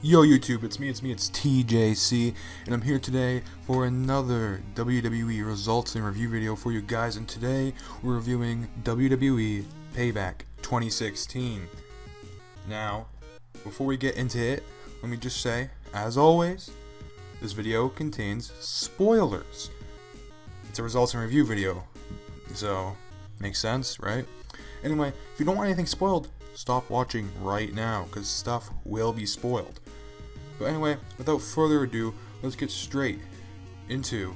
Yo YouTube, it's me, it's TJC, and I'm here today for another WWE results and review video for you guys, and today we're reviewing WWE Payback 2016. Now, before we get into it, let me just say, as always, this video contains spoilers. It's a results and review video, so, makes sense, right? Anyway, if you don't want anything spoiled, stop watching right now, because stuff will be spoiled. But anyway, without further ado, let's get straight into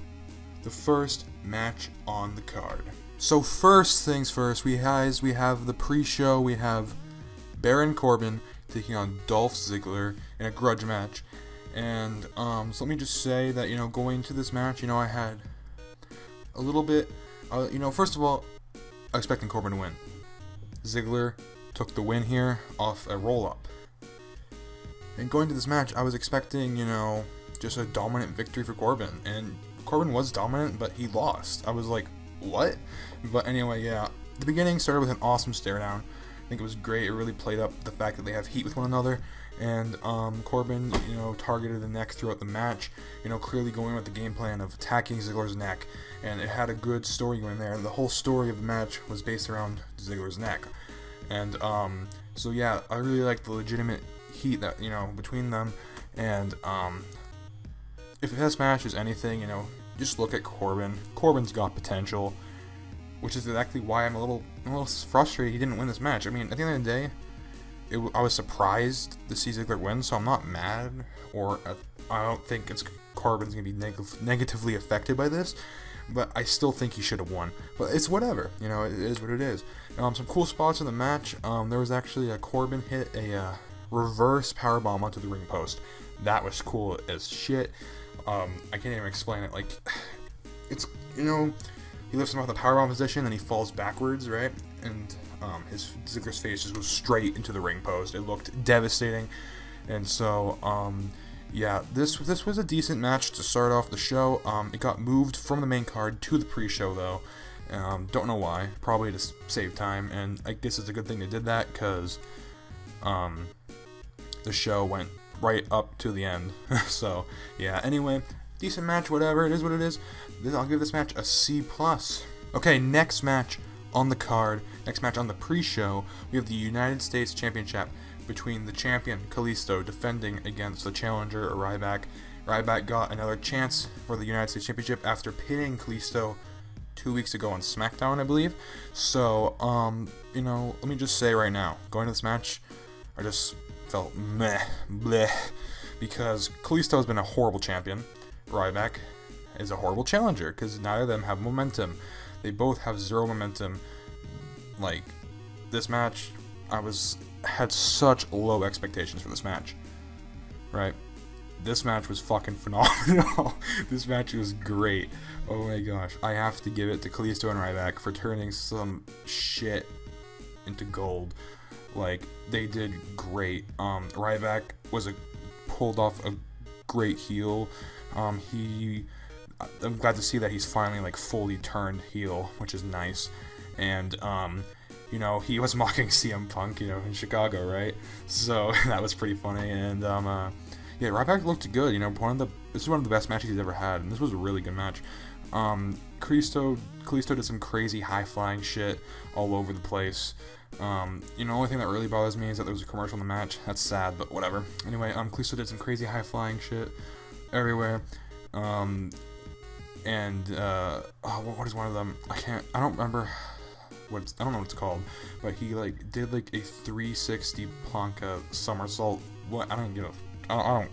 the first match on the card. So first things first, we have the pre-show. We have Baron Corbin taking on Dolph Ziggler in a grudge match. And so let me just say that, going into this match, I had a little bit, first of all, I was expecting Corbin to win. Ziggler took the win here off a roll-up. And going to this match, I was expecting, just a dominant victory for Corbin. And Corbin was dominant, but he lost. I was like, what? But anyway, yeah. The beginning started with an awesome stare down. I think it was great. It really played up the fact that they have heat with one another. And Corbin, targeted the neck throughout the match. Clearly going with the game plan of attacking Ziggler's neck. And it had a good story going there. And the whole story of the match was based around Ziggler's neck. And so yeah, I really liked the legitimate heat that between them. And if this match is anything, just look at Corbin. Corbin's got potential, which is exactly why I'm a little frustrated he didn't win this match. I mean, at the end of the day, I was surprised to see Ziggler win, so I'm not mad, or I don't think Corbin's gonna be negatively affected by this. But I still think he should have won. But it's whatever, it is what it is. Some cool spots in the match. There was actually a Corbin hit a reverse powerbomb onto the ring post. That was cool as shit. I can't even explain it. Like, it's, he lifts him off the powerbomb position and he falls backwards, right? And Ziggler's face just goes straight into the ring post. It looked devastating. And so, yeah, this was a decent match to start off the show. It got moved from the main card to the pre-show, though. Don't know why. Probably to save time. And I guess it's a good thing they did that, because the show went right up to the end. So, yeah, anyway, decent match, whatever. It is what it is. I'll give this match a C+. Okay, next match on the card. Next match on the pre-show. We have the United States Championship between the champion, Kalisto, defending against the challenger, Ryback. Ryback got another chance for the United States Championship after pinning Kalisto 2 weeks ago on SmackDown, I believe. So, let me just say right now, going to this match, I just felt bleh, because Kalisto has been a horrible champion. Ryback is a horrible challenger, because neither of them have momentum. They both have zero momentum. Like, this match, had such low expectations for this match, right? This match was fucking phenomenal. This match was great. Oh my gosh, I have to give it to Kalisto and Ryback for turning some shit into gold. Like, they did great. Ryback pulled off a great heel. I'm glad to see that he's finally fully turned heel, which is nice. And he was mocking CM Punk, in Chicago, right? So that was pretty funny. And yeah, Ryback looked good. This is one of the best matches he's ever had, and this was a really good match. Kalisto did some crazy high flying shit all over the place. The only thing that really bothers me is that there was a commercial in the match. That's sad, but whatever. Anyway, Kalisto did some crazy high flying shit everywhere. What is one of them? I don't remember. I don't know what it's called, but he did a 360 Planka somersault. What? I don't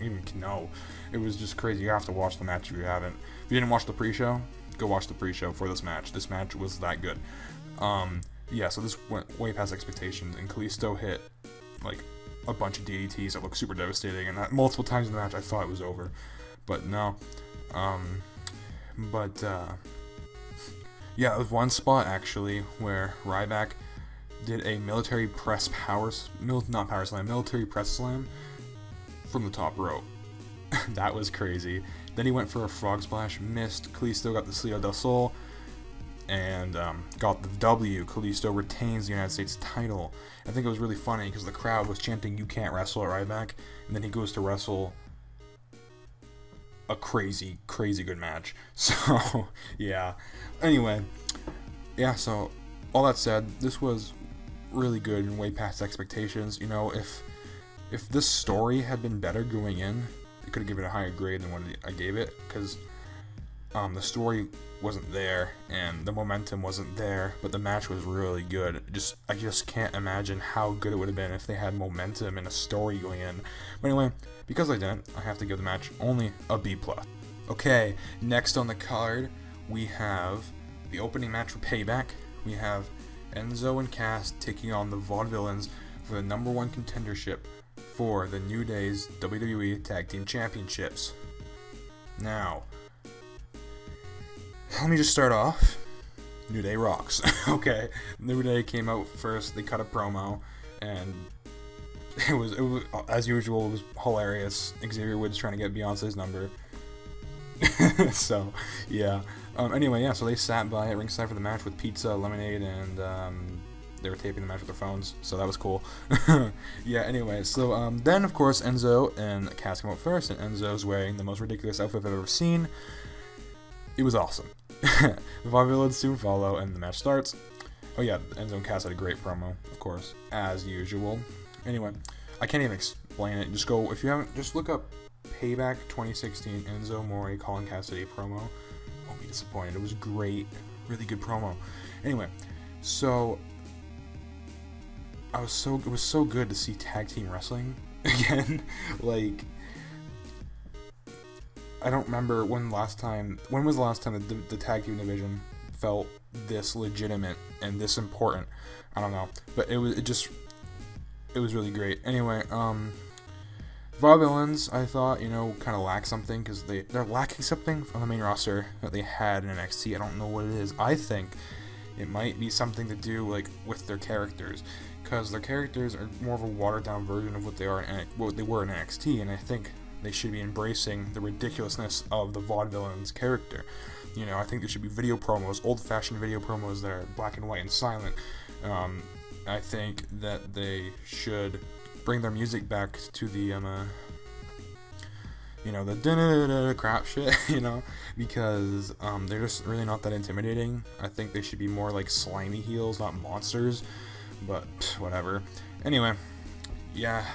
even know. It was just crazy. You have to watch the match if you haven't. If you didn't watch the pre-show, go watch the pre-show for this match. This match was that good. Yeah, so this went way past expectations, and Kalisto hit a bunch of DDTs that looked super devastating, and multiple times in the match I thought it was over, but no. Yeah, there was one spot actually where Ryback did a military press military press slam from the top rope. That was crazy. Then he went for a frog splash, missed. Kalisto got the Slido del Sol. and got the W. Kalisto retains the United States title. I think it was really funny because the crowd was chanting, "You can't wrestle at Ryback," and then he goes to wrestle a crazy good match. So, yeah. Anyway, yeah, so all that said, this was really good and way past expectations. You know, if this story had been better going in, I could have given it a higher grade than what I gave it, because the story wasn't there and the momentum wasn't there, but the match was really good. I just can't imagine how good it would have been if they had momentum and a story going in. But anyway, because I didn't, I have to give the match only a B+. Okay, next on the card, we have the opening match for Payback. We have Enzo and Cass taking on the Vaudevillians for the #1 contendership for the New Day's WWE Tag Team Championships. Now, let me just start off. New Day rocks. Okay, New Day came out first. They cut a promo, and it was as usual. It was hilarious. Xavier Woods trying to get Beyonce's number. So, yeah. Anyway, yeah. So they sat by at ringside for the match with pizza, lemonade, and they were taping the match with their phones. So that was cool. Yeah. Anyway, so then of course Enzo and Cass came out first, and Enzo's wearing the most ridiculous outfit I've ever seen. It was awesome. The Vaudevillians soon follow, and the match starts. Oh yeah, Enzo and Cass had a great promo, of course, as usual. Anyway, I can't even explain it. Just go, if you haven't, just look up Payback 2016 Enzo Amore Colin Cassidy promo. Won't be disappointed. It was great, really good promo. Anyway, so it was so good to see tag team wrestling again. Like, I don't remember when was the last time the tag team division felt this legitimate and this important. I don't know, but it was really great. Anyway, Vaudevillians, I thought, kind of lack something, because they're lacking something on the main roster that they had in NXT. I don't know what it is. I think it might be something to do with their characters, because their characters are more of a watered down version of what they were in NXT, and I think they should be embracing the ridiculousness of the Vaudevillians character. I think there should be video promos, old-fashioned video promos that are black and white and silent. I think that they should bring their music back to the the crap shit, because they're just really not that intimidating. I think they should be more like slimy heels, not monsters, but whatever. Anyway, yeah,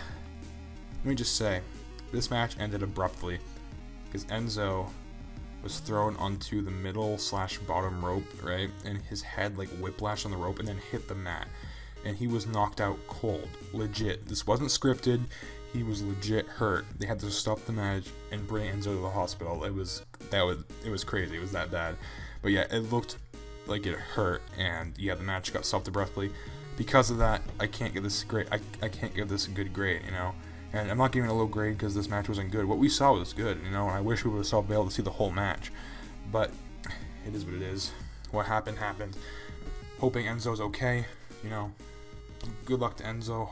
let me just say, this match ended abruptly because Enzo was thrown onto the middle/bottom rope, right, and his head whiplashed on the rope and then hit the mat, and he was knocked out cold, legit. This wasn't scripted. He was legit hurt. They had to stop the match and bring Enzo to the hospital. It was crazy. It was that bad. But yeah, it looked like it hurt, and yeah, the match got stopped abruptly. Because of that, I can't give this I can't give this a good grade, And I'm not giving it a low grade because this match wasn't good. What we saw was good, and I wish we would have been able to see the whole match. But it is what it is. What happened, happened. Hoping Enzo's okay, Good luck to Enzo.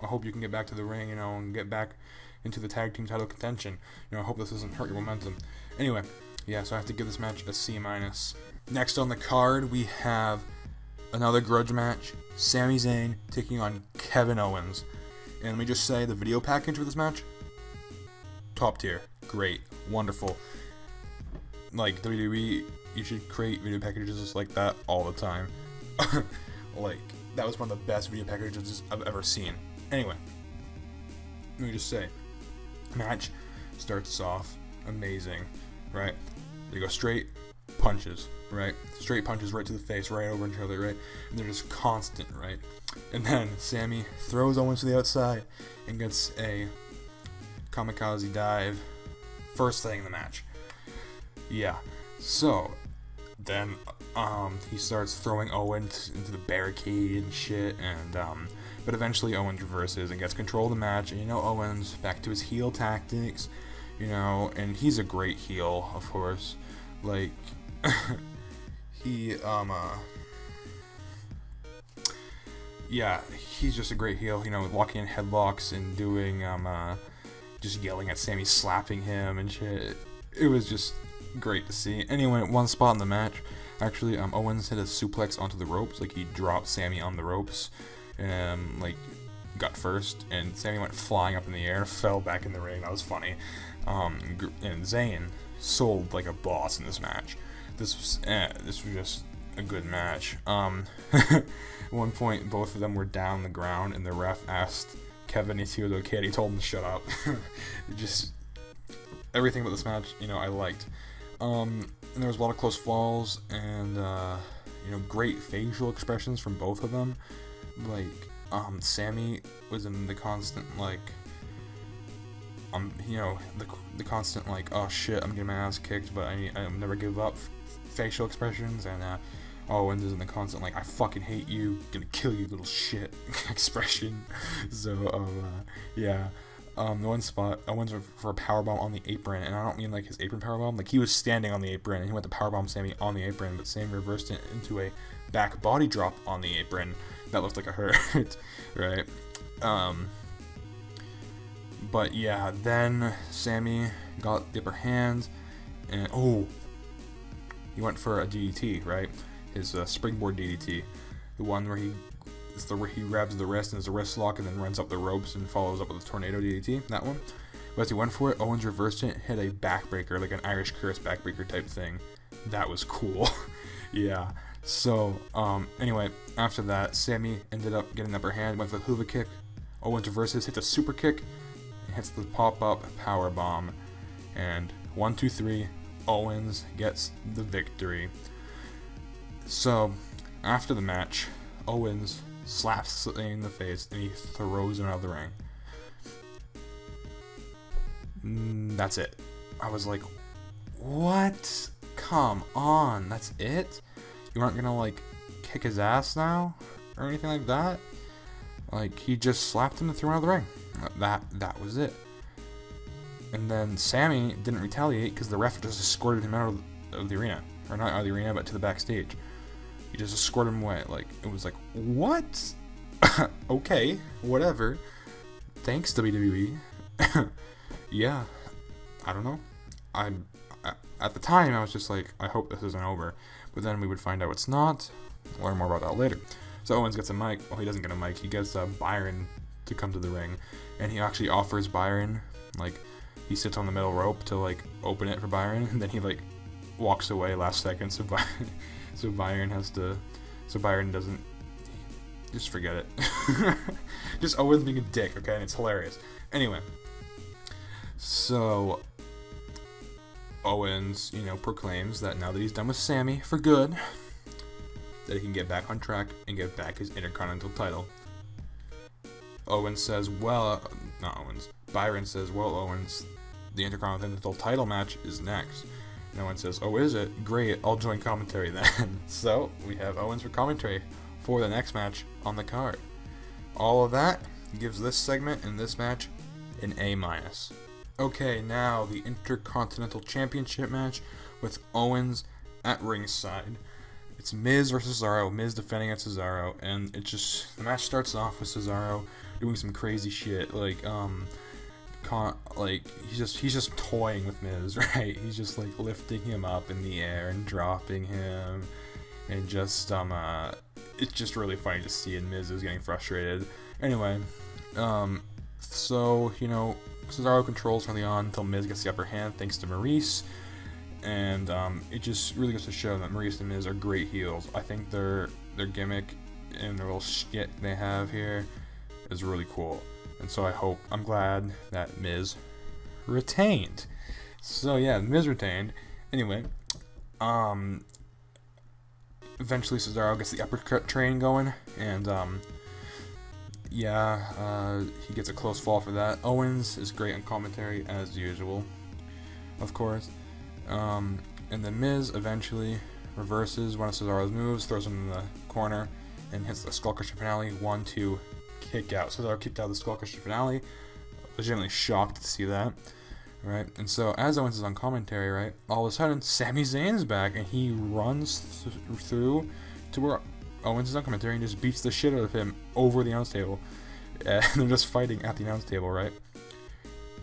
I hope you can get back to the ring, and get back into the tag team title contention. I hope this doesn't hurt your momentum. Anyway, yeah, so I have to give this match a C-. Next on the card, we have another grudge match. Sami Zayn taking on Kevin Owens. And let me just say, the video package for this match, top tier, great, wonderful. Like WWE, you should create video packages like that all the time. That was one of the best video packages I've ever seen. Anyway, let me just say, match starts off amazing, right? They go straight punches, right? Straight punches right to the face, right over each other, right? And they're just constant, right? And then Sami throws Owens to the outside and gets a kamikaze dive first thing in the match. Yeah, so then he starts throwing Owens into the barricade and shit, and but eventually Owens reverses and gets control of the match, and Owens back to his heel tactics, and he's a great heel, of course. Yeah, he's just a great heel, locking in headlocks and doing just yelling at Sami, slapping him and shit. It was just great to see. Anyway, one spot in the match, Actually, Owens hit a suplex onto the ropes, like he dropped Sami on the ropes, and like got first, and Sami went flying up in the air and fell back in the ring. That was funny. And Zayn sold like a boss in this match. This was just a good match. At one point, both of them were down the ground, and the ref asked Kevin if he was okay, and he told him to shut up. Just everything about this match, I liked. And there was a lot of close falls, and great facial expressions from both of them. Like, Sami was in the constant the constant oh shit, I'm getting my ass kicked, but I never give up facial expressions, and Owens is in the constant I fucking hate you, gonna kill you, little shit expression. So yeah. The one spot, Owens went for a powerbomb on the apron, and I don't mean his apron powerbomb. Like, he was standing on the apron, and he went to powerbomb Sami on the apron, but Sami reversed it into a back body drop on the apron. That looked like a hurt, right? But yeah, then Sami got the upper hand, and he went for a DDT, right? His springboard DDT, the one where he grabs the wrist and there's a wrist lock and then runs up the ropes and follows up with a tornado DDT, that one. But as he went for it, Owens reversed it, hit a backbreaker, like an Irish curse backbreaker type thing. That was cool. Yeah. So, anyway, after that, Sami ended up getting the upper hand, went for the hoover kick. Owens reverses, hits a super kick, and hits the pop-up power bomb. And 1, 2, 3, Owens gets the victory. So, after the match, Owens slaps Zayn in the face, and he throws him out of the ring. That's it. I was like, what? Come on, that's it? You aren't gonna, kick his ass now? Or anything like that? He just slapped him and threw him out of the ring. That was it. And then Sami didn't retaliate because the ref just escorted him out of the arena. Or not out of the arena, but to the backstage. He just escorted him away. It was like, what? Okay, whatever. Thanks, WWE. Yeah, I don't know. At the time, I was just like, I hope this isn't over. But then we would find out it's not. Learn more about that later. So Owens gets a mic. Well, he doesn't get a mic. He gets Byron to come to the ring. And he actually offers Byron, he sits on the middle rope to, open it for Byron. And then he, walks away last second. So Byron doesn't. Just forget it. Just Owens being a dick, okay? And it's hilarious. Anyway. So Owens, proclaims that now that he's done with Sami for good, that he can get back on track and get back his Intercontinental title. Byron says, well, Owens, the Intercontinental title match is next. And Owens says, oh, is it? Great, I'll join commentary then. So, we have Owens for commentary for the next match on the card. All of that gives this segment and this match an A-. Okay, now the Intercontinental Championship match with Owens at ringside. It's Miz versus Cesaro, Miz defending against Cesaro, and the match starts off with Cesaro doing some crazy shit, he's just toying with Miz, right? He's just lifting him up in the air and dropping him, and just it's just really funny to see, and Miz is getting frustrated. Anyway, so Cesaro controls early on until Miz gets the upper hand thanks to Maurice, and it just really goes to show that Maurice and Miz are great heels. I think their gimmick and the little shit they have here is really cool. And so I'm glad that Miz retained. So yeah, Miz retained. Anyway, eventually Cesaro gets the uppercut train going, and he gets a close fall for that. Owens is great on commentary as usual, of course. And then Miz eventually reverses one of Cesaro's moves, throws him in the corner, and hits the Skull Crusher finale. 1, 2. Kick out. Cesaro kicked out the Skull Crusher finale. Legitimately shocked to see that, right? And so as Owens is on commentary, right, all of a sudden Sami Zayn's back, and he runs through to where Owens is on commentary and just beats the shit out of him over the announce table. And they're just fighting at the announce table, right?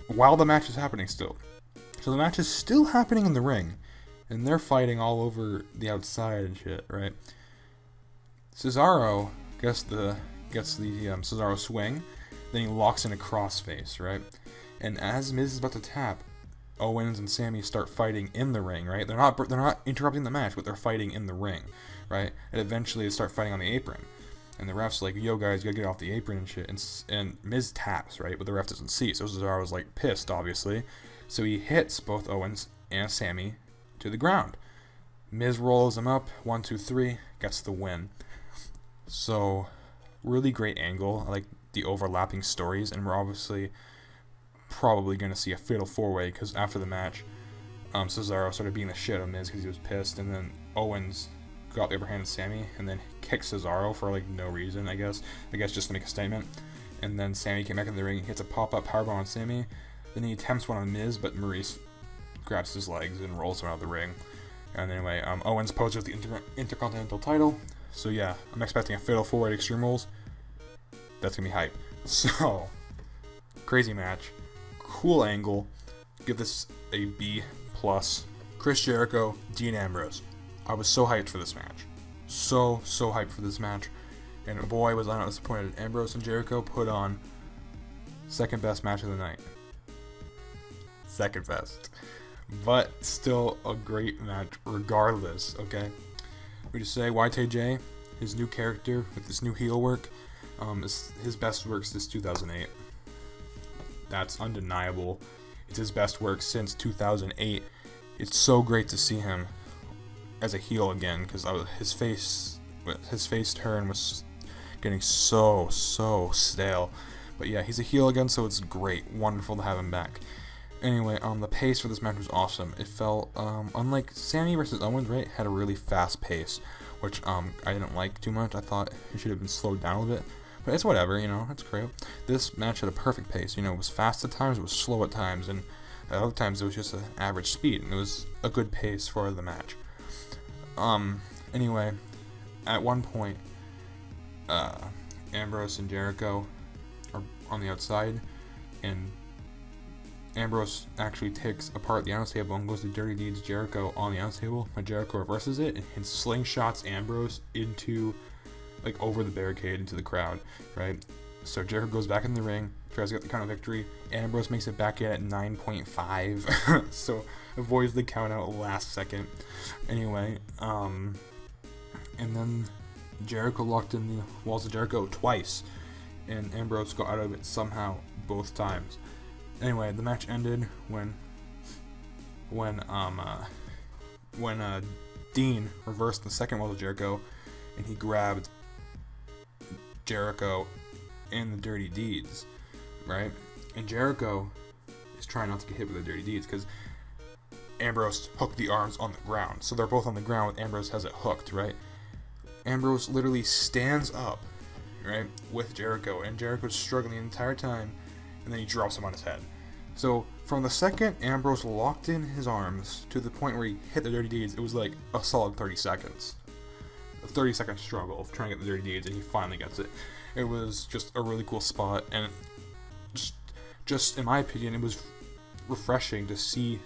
While the match is happening still. So the match is still happening in the ring, and they're fighting all over the outside and shit, right? Cesaro gets the Cesaro swing, then he locks in a crossface, right? And as Miz is about to tap, Owens and Sami start fighting in the ring, right? They're not interrupting the match, but they're fighting in the ring, right? And eventually they start fighting on the apron. And the ref's like, yo guys, you gotta get off the apron and shit. And Miz taps, right? But the ref doesn't see. So Cesaro's like pissed, obviously. So he hits both Owens and Sami to the ground. Miz rolls him up, 1, 2, 3, gets the win. So, really great angle. I like the overlapping stories, and we're obviously probably going to see a fatal 4-way, because after the match, Cesaro started beating the shit out of Miz because he was pissed, and then Owens got the upper hand on Sami, and then kicked Cesaro for like no reason, I guess just to make a statement. And then Sami came back in the ring, hits a pop-up powerbomb on Sami, then he attempts one on Miz, but Maurice grabs his legs and rolls him out of the ring. And anyway, Owens poses with the Intercontinental title. So yeah, I'm expecting a fatal 4-way at Extreme Rules. That's gonna be hype. So, crazy match, cool angle. Give this a B+. Chris Jericho, Dean Ambrose. I was so hyped for this match. So hyped for this match. And boy, was I not disappointed. Ambrose and Jericho put on second best match of the night. Second best. But still a great match regardless, okay? We just say YTJ, his new character with this new heel work, his best work since 2008. That's undeniable. It's his best work since 2008. It's so great to see him as a heel again, because his face turn was getting so stale. But yeah, he's a heel again, so it's great, wonderful to have him back. Anyway, the pace for this match was awesome. It felt, unlike Sami versus Owens, right, had a really fast pace, which I didn't like too much. I thought it should have been slowed down a little bit, but it's whatever, you know, it's great. This match had a perfect pace, you know, it was fast at times, it was slow at times, and at other times it was just an average speed, and it was a good pace for the match. Anyway, at one point, Ambrose and Jericho are on the outside, and Ambrose actually takes apart the announce table and goes to Dirty Deeds Jericho on the announce table, but Jericho reverses it and slingshots Ambrose into, like, over the barricade into the crowd, right? So Jericho goes back in the ring, tries to get the count of victory. Ambrose makes it back in at 9.5, so avoids the count out last second. Anyway, and then Jericho locked in the walls of Jericho twice, and Ambrose got out of it somehow both times. Anyway, the match ended when Dean reversed the second wall of Jericho, and he grabbed Jericho in the Dirty Deeds, right? And Jericho is trying not to get hit with the Dirty Deeds because Ambrose hooked the arms on the ground. So they're both on the ground with Ambrose has it hooked, right? Ambrose literally stands up, right, with Jericho, and Jericho's struggling the entire time, and then he drops him on his head. So from the second Ambrose locked in his arms to the point where he hit the Dirty Deeds, it was like a solid 30 seconds. A 30-second struggle of trying to get the Dirty Deeds, and he finally gets it. It was just a really cool spot, and just in my opinion, it was refreshing to see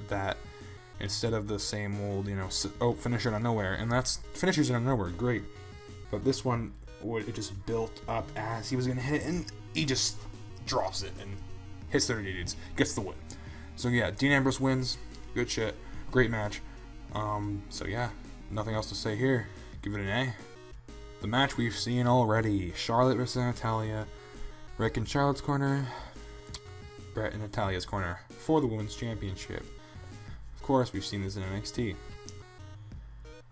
that instead of the same old, you know, finisher out of nowhere. And that's finishers out of nowhere, great. But this one, it just built up as he was gonna hit it, and he just drops it and hits the Dirty Deeds, gets the win. So yeah, Dean Ambrose wins. Good shit. Great match. So yeah, nothing else to say here. Give it an A. The match we've seen already. Charlotte versus Natalya. Rick in Charlotte's corner. Brett in Natalya's corner for the Women's Championship. Of course, we've seen this in NXT.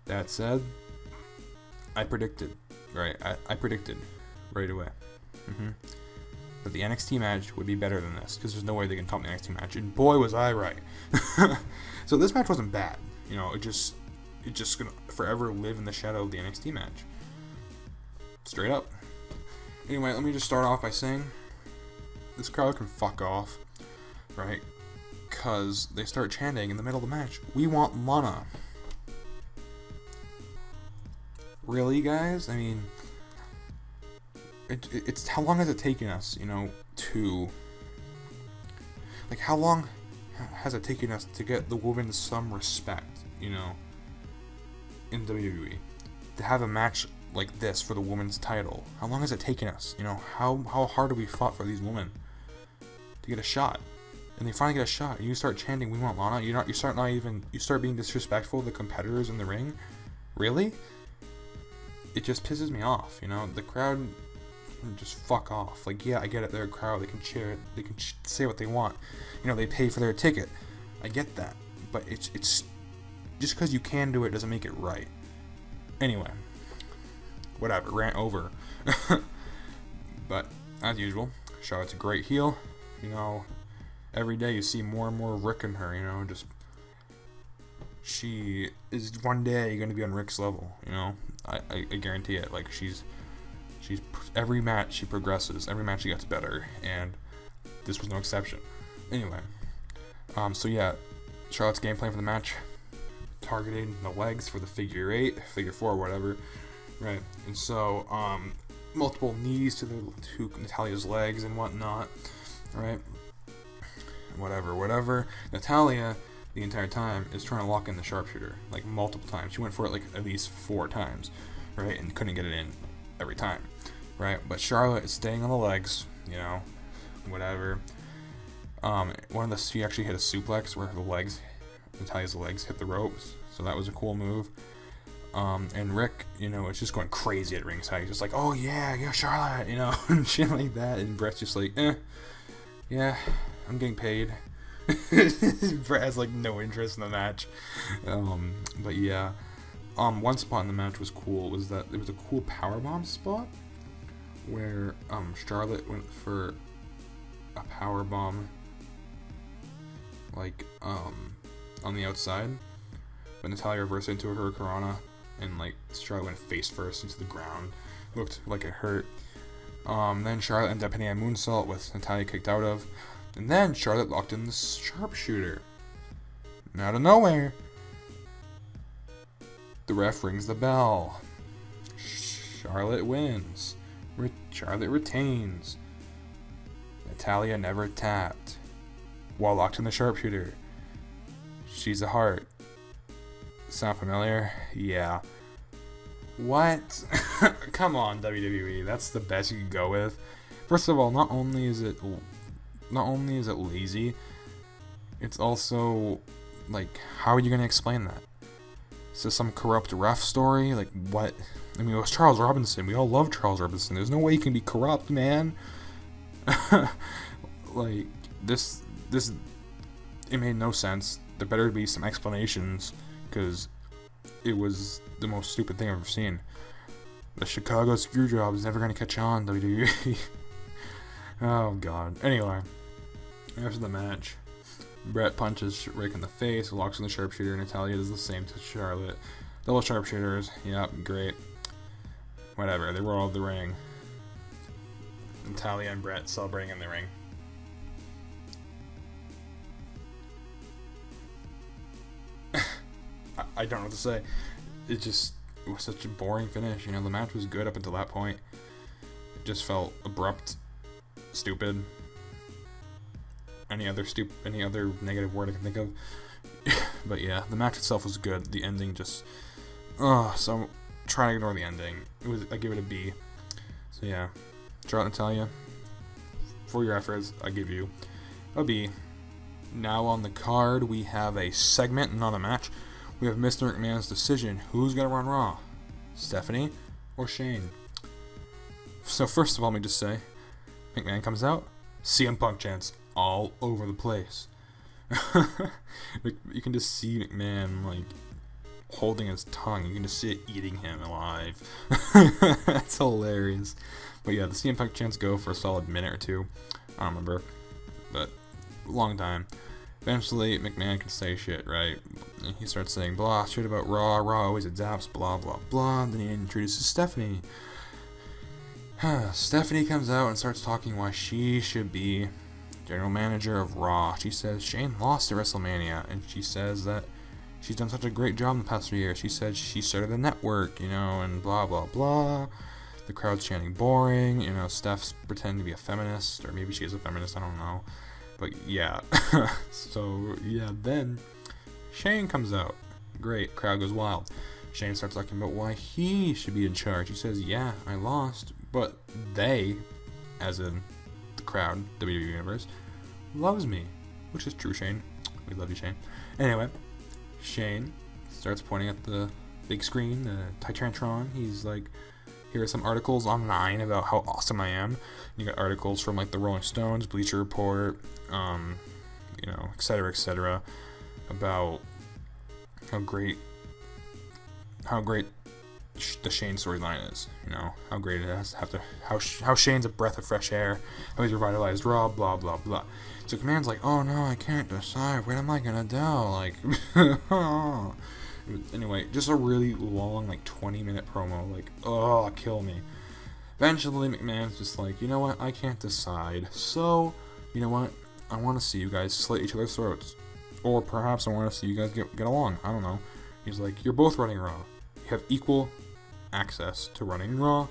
That said, I predicted right away. That the NXT match would be better than this, because there's no way they can top the NXT match, and boy was I right. So this match wasn't bad, you know, it just gonna forever live in the shadow of the NXT match. Straight up. Anyway, let me just start off by saying, this crowd can fuck off, right? Because they start chanting in the middle of the match, "We want Lana." Really, guys? I mean, it's how long has it taken us, you know, to, like, how long has it taken us to get the women some respect? you know, in WWE. To have a match like this for the women's title. How long has it taken us? You know, how hard have we fought for these women to get a shot? And they finally get a shot, and you start chanting, "We want Lana." You start being disrespectful to the competitors in the ring. Really? It just pisses me off. You know, the crowd can just fuck off. Like, yeah, I get it. They're a crowd. They can cheer. They can say what they want. You know, they pay for their ticket. I get that. But it's just because you can do it doesn't make it right. Anyway, whatever. Rant over. But as usual, Charlotte's a great heel. You know, every day you see more and more Rick in her. You know, just she is one day going to be on Rick's level. You know, I guarantee it. Like she's every match she progresses. Every match she gets better, and this was no exception. Anyway, so yeah, Charlotte's game plan for the match. Targeting the legs for the figure 8, figure 4, whatever, right? And so, multiple knees to Natalya's legs and whatnot, right? Whatever. Natalya, the entire time, is trying to lock in the sharpshooter, like multiple times. She went for it like at least 4 times, right? And couldn't get it in every time, right? But Charlotte is staying on the legs, you know, whatever. She actually hit a suplex where Natalya's legs hit the ropes, so that was a cool move. And Rick, you know, is just going crazy at ringside. He's just like, "Oh yeah, Charlotte," you know, and shit like that. And Brett's just like, yeah, I'm getting paid. Brett has like no interest in the match. But yeah, one spot in the match was cool. Was that it was a cool powerbomb spot where Charlotte went for a powerbomb, like on the outside, but Natalya reversed into her Hurricanrana, and like Charlotte went face first into the ground. Looked like it hurt. Then Charlotte ended up hitting a moonsault with Natalya kicked out of, and then Charlotte locked in the sharpshooter. And out of nowhere, the ref rings the bell. Charlotte wins. Charlotte retains. Natalya never tapped while locked in the sharpshooter. She's a heart. Sound familiar? Yeah. What? Come on, WWE. That's the best you can go with. First of all, not only is it lazy, it's also like, how are you gonna explain that? Is this some corrupt ref story? Like what? I mean, it was Charles Robinson. We all love Charles Robinson. There's no way he can be corrupt, man. Like this. It made no sense. There better be some explanations, because it was the most stupid thing I've ever seen. The Chicago Screwjob is never going to catch on, WWE. Oh, God. Anyway, after the match, Brett punches Rick in the face, locks in the sharpshooter, and Natalya does the same to Charlotte. Double sharpshooters. Yep, great. Whatever, they roll out of the ring. Natalya and Brett celebrating in the ring. I don't know what to say. It was such a boring finish. You know, the match was good up until that point. It just felt abrupt, stupid. Any other negative word I can think of. But yeah, the match itself was good. The ending just, so try to ignore the ending. I give it a B. So yeah, Charlotte, Natalya, for your efforts, I give you a B. Now on the card, we have a segment, not a match. We have Mr. McMahon's Decision. Who's going to run Raw? Stephanie or Shane? So first of all, let me just say, McMahon comes out, CM Punk chants all over the place. You can just see McMahon, like, holding his tongue. You can just see it eating him alive. That's hilarious. But yeah, the CM Punk chants go for a solid minute or two. I don't remember, but long time. Eventually, McMahon can say shit, right? And he starts saying blah shit about Raw. Raw always adapts, blah blah blah. Then he introduces Stephanie. Stephanie comes out and starts talking why she should be general manager of Raw. She says Shane lost at WrestleMania, and she says that she's done such a great job in the past 3 years. She said she started the network, you know, and blah blah blah. The crowd's chanting boring. You know, Steph's pretending to be a feminist, or maybe she is a feminist. I don't know. But yeah, so yeah, then Shane comes out, Great. Crowd goes wild. Shane starts talking about why he should be in charge. He says, yeah, I lost, but they, as in the crowd, WWE Universe, loves me. Which is true, Shane. We love you, Shane. Anyway, Shane starts pointing at the big screen, the Titantron. He's like, here are some articles online about how awesome I am. You got articles from like the Rolling Stones, Bleacher Report, etc., etc., about how great the Shane storyline is. How great it has to have to, how Shane's a breath of fresh air, how he's revitalized Raw, blah blah blah. So Command's like, oh no, I can't decide. What am I gonna do? Like, anyway, just a really long, like 20-minute promo. Like, oh, kill me. Eventually, McMahon's just like, you know what? I can't decide. So, you know what? I want to see you guys slit each other's throats, or perhaps I want to see you guys get along. I don't know. He's like, you're both running Raw. You have equal access to running Raw.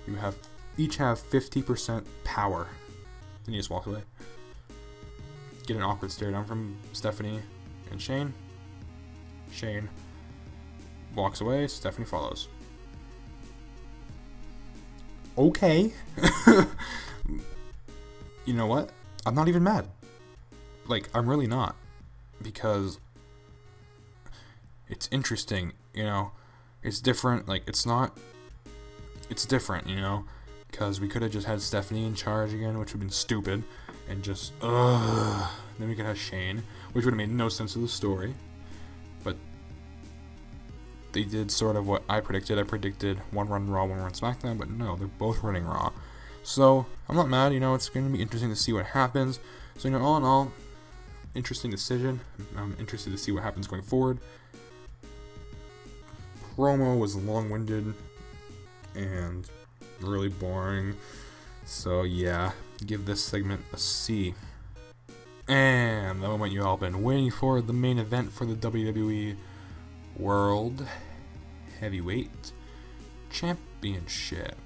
You each have 50% power. Then he just walks away. Get an awkward stare down from Stephanie and Shane. Shane walks away. Stephanie follows. Okay. You know what? I'm not even mad. Like, I'm really not. Because it's interesting, It's different. Like, it's different, Because we could have just had Stephanie in charge again, which would have been stupid. And just, then we could have Shane, which would have made no sense to the story. But they did sort of what I predicted. I predicted one run Raw, one run SmackDown, but no, they're both running Raw. So, I'm not mad, it's going to be interesting to see what happens. So, all in all, interesting decision. I'm interested to see what happens going forward. Promo was long-winded and really boring. So, yeah, give this segment a C. And the moment you all been waiting for, the main event for the WWE World Heavyweight Championship.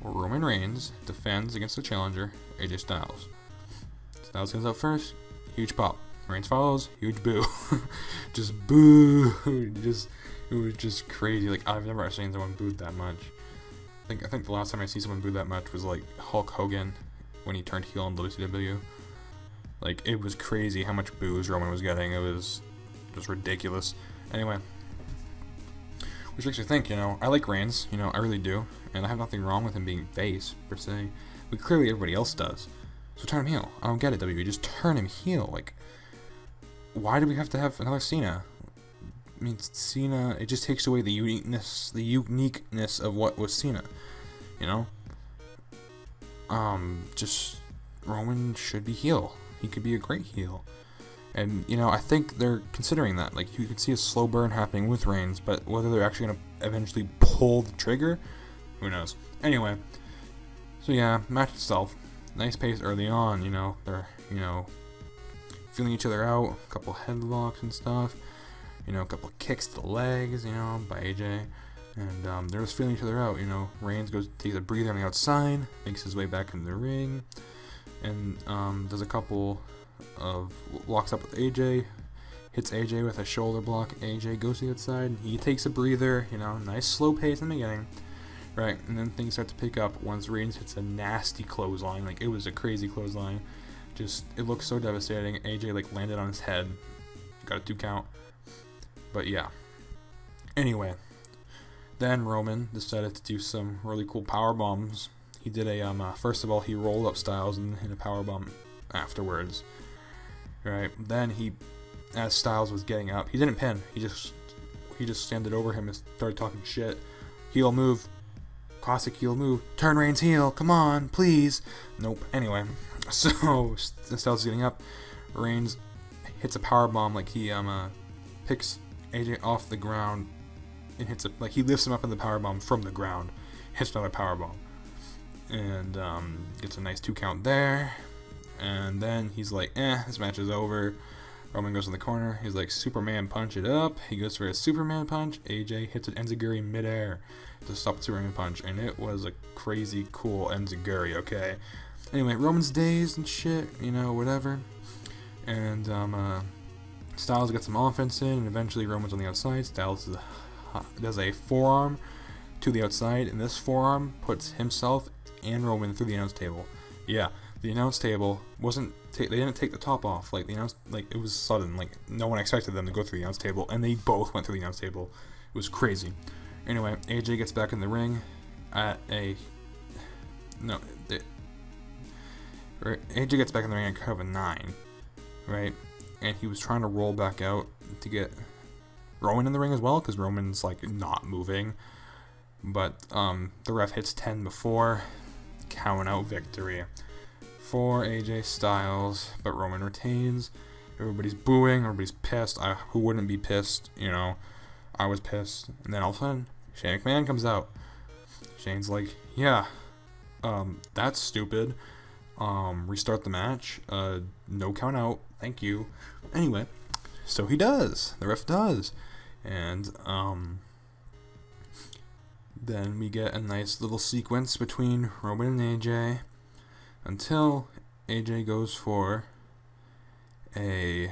Roman Reigns defends against the challenger, AJ Styles. Styles comes out first, huge pop. Reigns follows, huge boo. Just boo. It was just crazy. Like, I've never seen someone booed that much. I think the last time I see someone booed that much was like Hulk Hogan when he turned heel in WCW. Like, it was crazy how much boos Roman was getting. It was just ridiculous. Anyway, which makes me think, I like Reigns, I really do, and I have nothing wrong with him being face, per se, but clearly everybody else does. So turn him heel. I don't get it, WWE. Just turn him heel. Like, why do we have to have another Cena? I mean, Cena, it just takes away the uniqueness of what was Cena, just Roman should be heel. He could be a great heel. And, I think they're considering that. Like, you could see a slow burn happening with Reigns, but whether they're actually going to eventually pull the trigger, who knows. Anyway, so yeah, match itself. Nice pace early on, they're, feeling each other out, a couple headlocks and stuff, a couple kicks to the legs, by AJ, and they're just feeling each other out, Reigns takes a breather on the outside, makes his way back into the ring, and does a couple of locks up with AJ, hits AJ with a shoulder block. AJ goes to the outside, he takes a breather, nice slow pace in the beginning, right, and then things start to pick up once Reigns hits a nasty clothesline. Like, it was a crazy clothesline, just, it looked so devastating. AJ, like, landed on his head, got a 2 count, but yeah. Anyway, then Roman decided to do some really cool power bombs. He did a, first of all, he rolled up Styles and hit a power bomb afterwards. Right, then as Styles was getting up, he didn't pin. He just standed over him and started talking shit. Heel move, classic heel move. Turn Reigns heel, come on, please. Nope. Anyway, so Styles is getting up. Reigns hits a power bomb, like he picks AJ off the ground and hits he lifts him up in the power bomb from the ground, hits another power bomb, and gets a nice 2 count there. And then he's like, this match is over. Roman goes in the corner. He's like, Superman punch it up. He goes for a Superman punch. AJ hits an Enziguri midair to stop the Superman punch. And it was a crazy cool Enziguri, okay? Anyway, Roman's dazed and shit, whatever. And Styles gets some offense in, and eventually Roman's on the outside. Styles does a forearm to the outside, and this forearm puts himself and Roman through the announce table. Yeah, the announce table wasn't. They didn't take the top off. Like it was sudden. Like no one expected them to go through the announce table, and they both went through the announce table. It was crazy. Anyway, AJ gets back in the ring AJ gets back in the ring at kind of a 9, right? And he was trying to roll back out to get Roman in the ring as well, because Roman's like not moving. But the ref hits 10 before, count out victory for AJ Styles, but Roman retains. Everybody's booing, everybody's pissed. Who wouldn't be pissed? You know, I was pissed. And then all of a sudden, Shane McMahon comes out. Shane's like, yeah, that's stupid. Restart the match. No count out. Thank you. Anyway, so he does. The ref does. And then we get a nice little sequence between Roman and AJ until AJ goes for a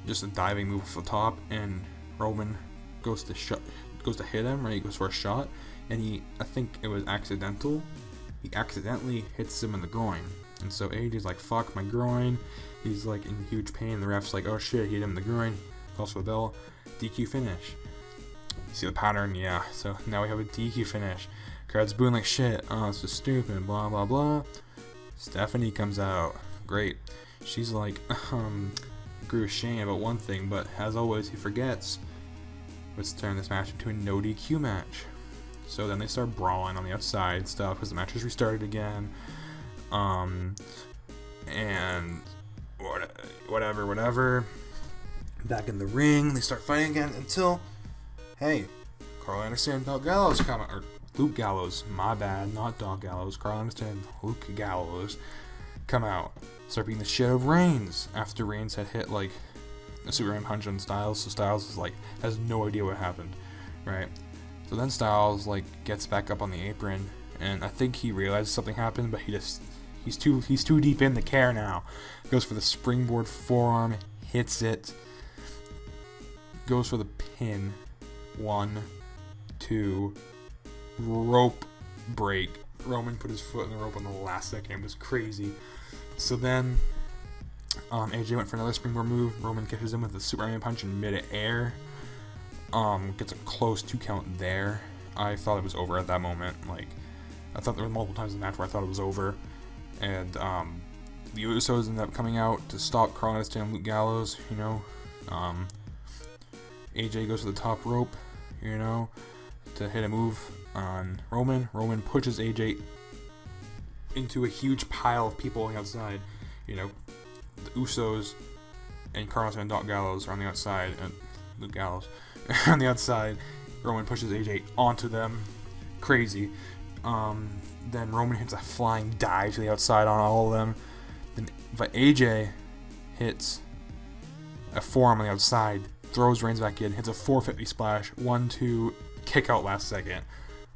just a diving move off the top, and Roman goes to hit him, right? He goes for a shot, and I think it was accidental. He accidentally hits him in the groin, and so AJ's like, fuck my groin. He's like in huge pain. The ref's like, oh shit, he hit him in the groin. Calls for the bell. DQ finish. You see the pattern? Yeah. So now we have a DQ finish. Crowd's booing like shit. Oh, it's just stupid. Blah blah blah. Stephanie comes out. Great. She's like, agree with Shane about one thing, but as always, he forgets. Let's turn this match into a no DQ match. So then they start brawling on the outside stuff because the match is restarted again. And whatever. Back in the ring, they start fighting again until, hey, Carl Anderson and Doug Gallows come out, or Luke Gallows, my bad, not Doug Gallows. Carl Anderson and Luke Gallows come out, start beating the shit out of Reigns after Reigns had hit like a Superman punch on Styles. So Styles is like has no idea what happened, right? So then Styles like gets back up on the apron, and I think he realizes something happened, but he's too deep in the care now. Goes for the springboard forearm, hits it, goes for the pin. 1, 2, rope break. Roman put his foot in the rope on the last second. It was crazy. So then AJ went for another springboard move. Roman catches him with a Superman punch in mid-air. Gets a close 2 count there. I thought it was over at that moment. Like, I thought there were multiple times in the match where I thought it was over. And the Usos ended up coming out to stop Carl Anderson and Luke Gallows, you know. AJ goes to the top rope, you know, to hit a move on Roman. Roman pushes AJ into a huge pile of people on the outside. You know, the Usos and Carl Anderson and Doc Gallows are on the outside, and Luke Gallows on the outside. Roman pushes AJ onto them. Crazy. Then Roman hits a flying dive to the outside on all of them. But AJ hits a forearm on the outside, throws Reigns back in, hits a 450 splash, 1-2, kick out last second.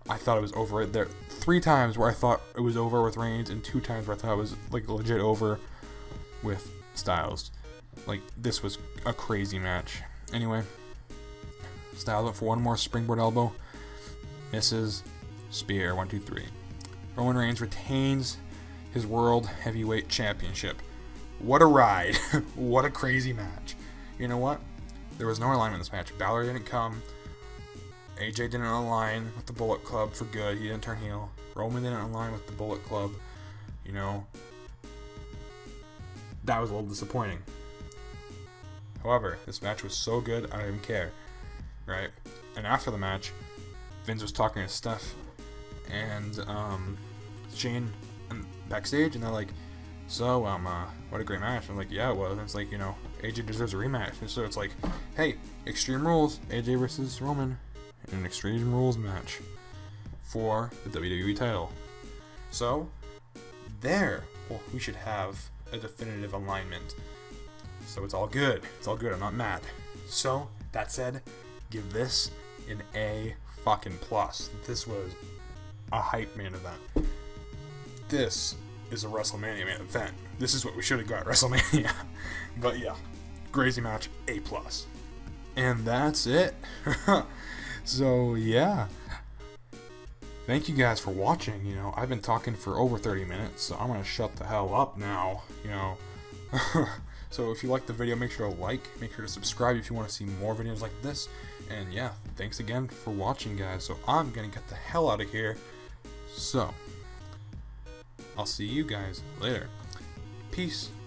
I thought it was over. There 3 times where I thought it was over with Reigns, and 2 times where I thought it was like legit over with Styles. Like, this was a crazy match. Anyway, Styles went for one more springboard elbow, misses, spear, 1, 2, 3. Roman Reigns retains his World Heavyweight Championship. What a ride. What a crazy match. You know what? There was no alignment in this match. Balor didn't come. AJ didn't align with the Bullet Club for good. He didn't turn heel. Roman didn't align with the Bullet Club. You know, that was a little disappointing. However, this match was so good, I didn't care. Right? And after the match, Vince was talking to Steph and Shane backstage, and they're like, so, what a great match. I'm like, yeah, it was. And it's like, you know, AJ deserves a rematch. And so it's like, hey, Extreme Rules, AJ versus Roman in an Extreme Rules match for the WWE title. So, we should have a definitive alignment. So it's all good. It's all good. I'm not mad. So, that said, give this an A fucking plus. This was a hype man event. This is a WrestleMania main event. This is what we should have got at WrestleMania. But yeah, crazy match, A+. And that's it. So yeah, thank you guys for watching. You know, I've been talking for over 30 minutes, so I'm gonna shut the hell up now. You know. So if you liked the video, make sure to like, make sure to subscribe if you want to see more videos like this. And yeah, thanks again for watching, guys. So I'm gonna get the hell out of here. So I'll see you guys later. Peace.